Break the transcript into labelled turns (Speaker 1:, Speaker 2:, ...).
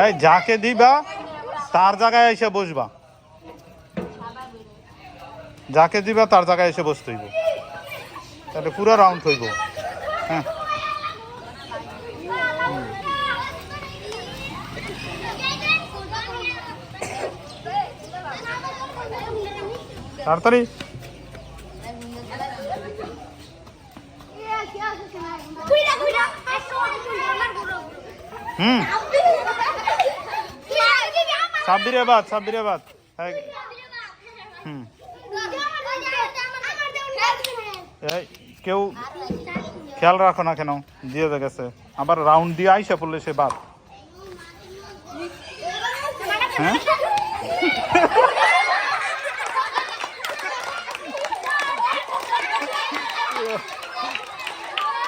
Speaker 1: এই যাকে দিবা তার জায়গায় এসে বসবা, যাকে দিবা তার জায়গায় এসে বসতে হইব, তাহলে পুরো রাউন্ড হইব। হ্যাঁ তাড়াতাড়ি। সাব্বিরে বাদ, সাব্বিরে বাদ। কেউ খেয়াল রাখো না কেন, দিয়ে গেছে আবার রাউন্ড দিয়ে আইসা পড়লে সে বাদ। হ্যাঁ